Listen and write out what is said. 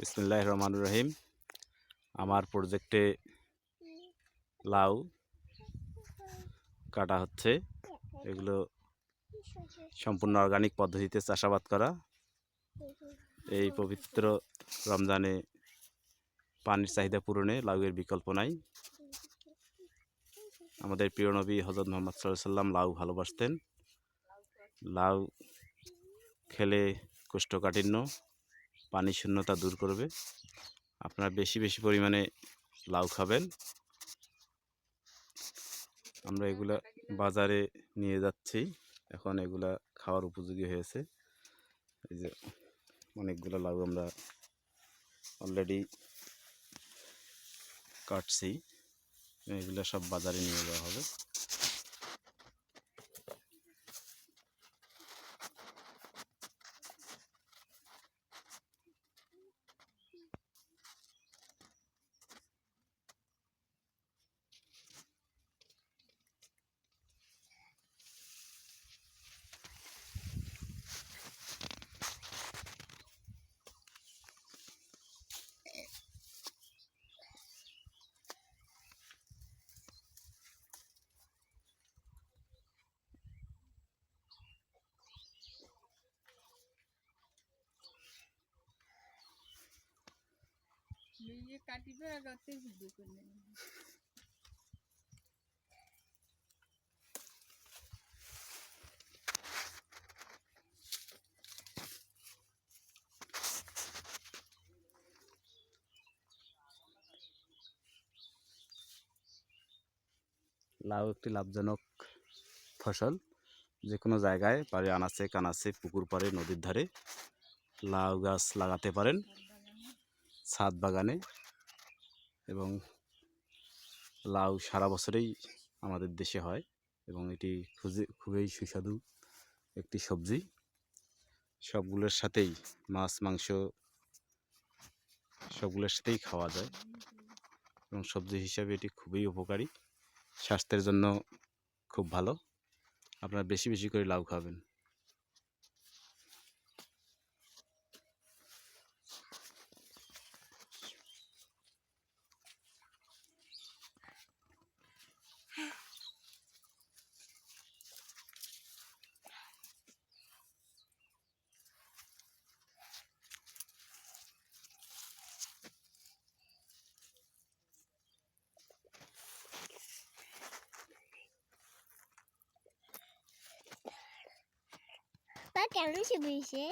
বিসমিল্লাহির রহমানির রহিম। আমার প্রজেক্টে লাউ কাটা হচ্ছে। এগুলো সম্পূর্ণ অর্গানিক পদ্ধতিতে চাষাবাদ করা। এই পবিত্র রমজানে পানির চাহিদা পূরণে লাউয়ের বিকল্প নাই। আমাদের প্রিয় নবী হযরত মুহাম্মদ সাল্লাল্লাহু আলাইহি ওয়াসাল্লাম লাউ ভালোবাসতেন। লাউ খেলে কোষ্ঠকাঠিন্য, পানি শূন্যতা দূর করবে। আপনারা বেশি বেশি পরিমাণে লাউ খাবেন। আমরা এগুলা বাজারে নিয়ে যাচ্ছি, এখন এগুলা খাওয়ার উপযোগী হয়েছে। এই যে অনেকগুলো লাউ আমরা অলরেডি কাটছি, এগুলো সব বাজারে নিয়ে যাওয়া হবে। লাউ একটি লাভজনক ফসল। যে কোনো জায়গায় পারে, আনাচে কানাচে, পুকুর পাড়ে, নদীর ধারে লাউ গাছ লাগাতে পারেন, ছাদ বাগানে। এবং লাউ সারা বছরেই আমাদের দেশে হয় এবং এটি খুবই সুস্বাদু একটি সবজি। সবগুলোর সাথেই মাছ, মাংস সবগুলোর সাথেই খাওয়া যায় এবং সবজি হিসাবে এটি খুবই উপকারী, স্বাস্থ্যের জন্য খুব ভালো। আপনারা বেশি বেশি করে লাউ খাবেন। কেন সে